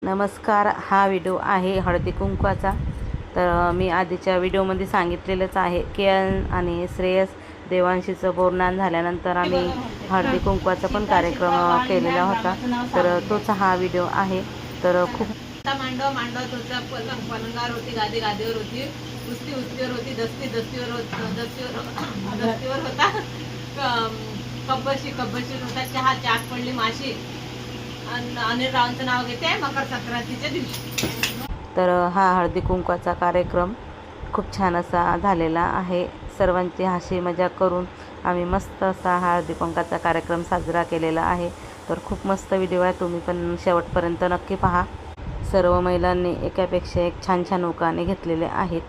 नमस्कार. हा व्हिडिओ आहे हळदी कुंकवाचा. तर मी आधीच्या व्हिडिओमध्ये सांगितलेलंच आहे की आणि श्रेयस देवांशीचं बोरनान झाल्यानंतर आम्ही हळदी कुंकवाचा पण कार्यक्रम केलेला होता. तर तोच हा व्हिडिओ आहे. तर खूप मांडवत होता, पलंगावर होती, गादीवर होती, उस्तीवर होती, दस्तीवर होता, कब्बशीर होता, चहा पडली माशी. अनिल रावांचं नाव घेते मकर संक्रांतीच्या दिवशी. तर हा हळदी कुंकवाचा कार्यक्रम खूप छान असा झालेला आहे. सर्वांची हसी मजाक करून आम्ही मस्त असा हळदी कुंकवाचा कार्यक्रम साजरा केलेला आहे. तर खूप मस्त व्हिडिओ आहे, तुम्ही पण शेवटपर्यंत नक्की पहा. सर्व महिलांनी एकापेक्षा एक छान छान उखाणे घेतलेले आहेत.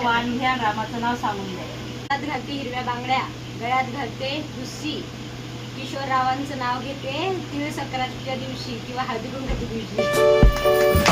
वाण घ्या, रामाचं नाव सांगून द्या. हातात घालते हिरव्या बांगड्या, गळ्यात घालते दुस्सी, किशोररावांचं नाव घेते तिळ संक्रांतीच्या दिवशी किंवा हळदी कुंकवाच्या दिवशी.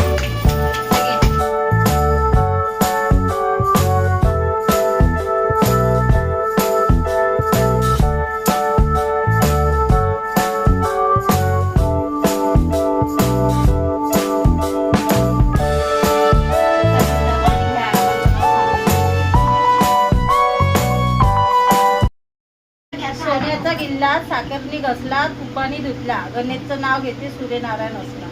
सोन्याचा गिल्ला साखरनी घसला, तुपानी धुतला, गणेशचं नाव घेते सूर्यनारायण असला.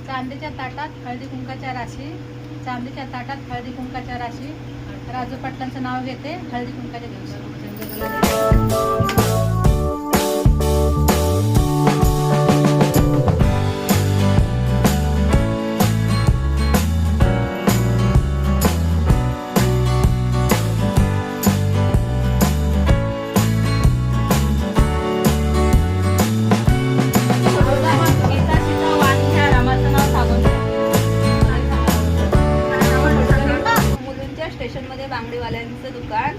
चांदीच्या ताटात हळदी कुंकाच्या राशी, चांदीच्या ताटात हळदी कुंकाच्या राशी, राजू पाटलांचं नाव घेते हळदी कुंकाच्या दिवशी. स्टेशनमध्ये बांगडीवाल्यांचं दुकान.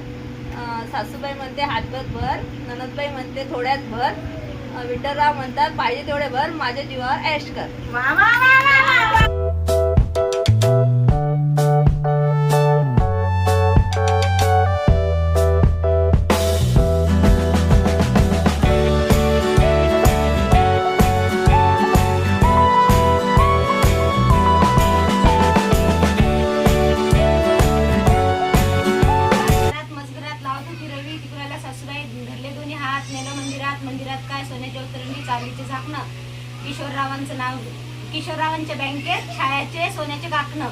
सासूबाई म्हणते हातभर भर, ननदबाई म्हणते थोड्यात भर, विठ्ठलराव म्हणतात पाहिजे तेवढे भर, माझ्या जीवावर ऐश कर. मंदिरात काय सोन्याचे अवतरणी, चांदीचे झाकणं, किशोररावांचं नाव, किशोररावांच्या बँकेत छायाचे सोन्याचे काकणं.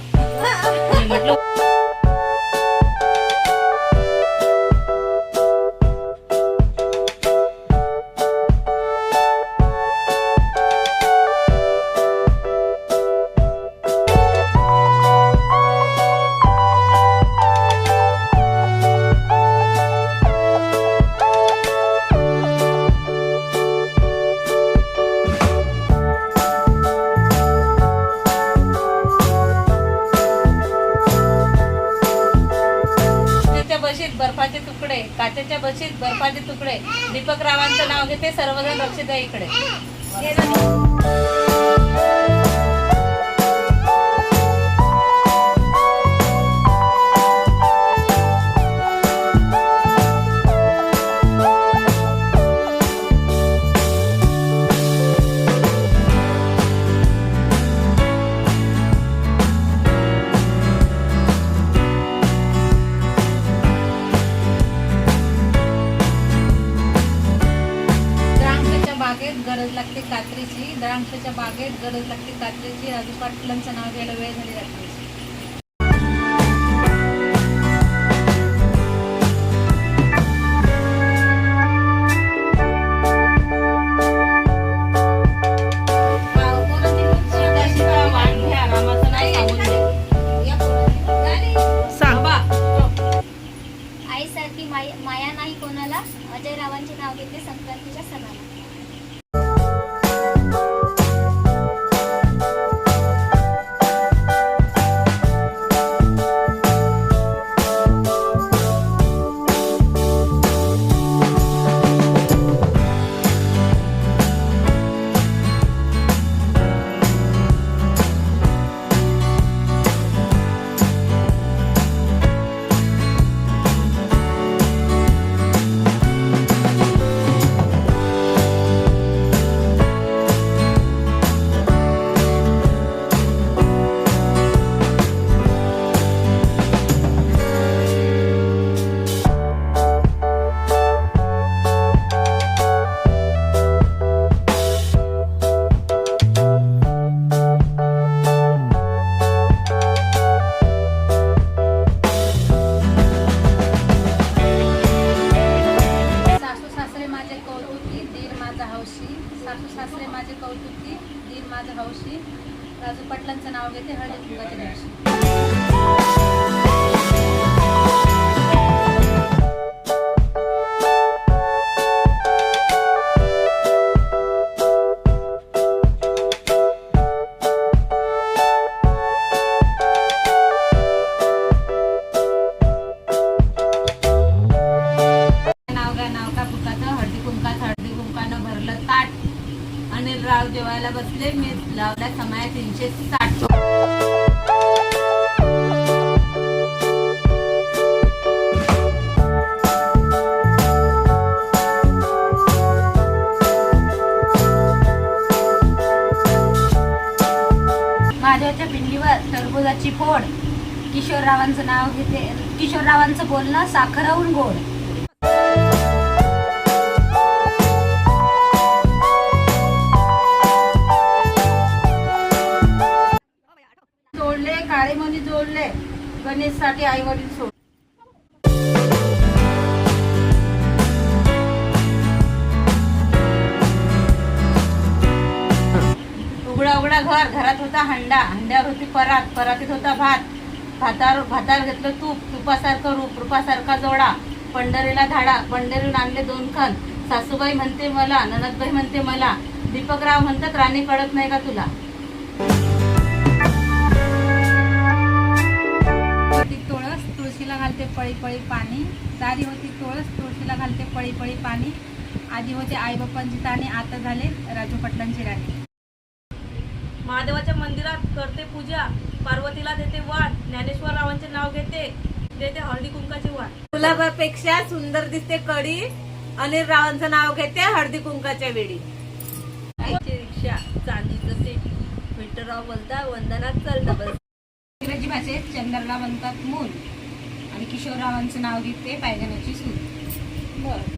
बर्फाचे तुकडे, काचेच्या बशीत बर्फाचे तुकडे, दीपक रावांचं नाव घेते सर्वजण लक्ष द्या इकडे. गरज लागते कात्रीची, द्राक्षाच्या बागेत गरज लागते कात्रीची, राजू पाटलांचं नाव घ्यायला वेळ झाली रात्रीची. हौशी राजू पाटलांचं नाव घेते हळदी कुंकाच्या दिवशी. नाव का पुकाचं हळदी कुंकानं भरलं ताट. अनिल राव जेवायला बसले, मी लावला समय 360. महादेवाच्या पिंडीवर टरबुजाची फोड. किशोररावांचं नाव घेते. किशोररावांचं बोलणं साखरहून गोड. जोडले काळे मणी जोडले, गणेशसाठी आई वडील सोड. उघडा उघडा घर, घरात होता हंडा, हंड्यावर होती परात, परातीत होता भात, भातावर घेतलं तूप, तुपासारखं रूप, रूपासारखा जोडा. पंढरीला धाडा, पंढरीहून आणले 2 खण. सासूबाई म्हणते मला, ननदबाई म्हणते मला, दीपकराव म्हणतात राणी कळत नाही का तुला. तुळस तुळशीला घालते पळी पळी पाणी. दारी होती तुळस तुळशीला घालते पळी पळी पाणी. आधी होते आई बाप्पांची ताणी, आता झाले राजू पाटलांची राणी. महादेवाच्या मंदिरात करते पूजा, पार्वतीला देते वाण. ज्ञानेश्वर रावांचे नाव घेते, देते हळदी कुंकाची वाण. गुलाबापेक्षा सुंदर दिसते कडी, अनिल रावांचं नाव घेते हळदी कुंकाच्या वेळी. आईची रिक्षा, चांदीचं सीट, विठ्ठलराव बोलता वंदनात चल डबल. इंग्रजी भाषेत चंद्रला म्हणतात मूल आणि किशोररावांचं नाव घेते पायगणाची सून.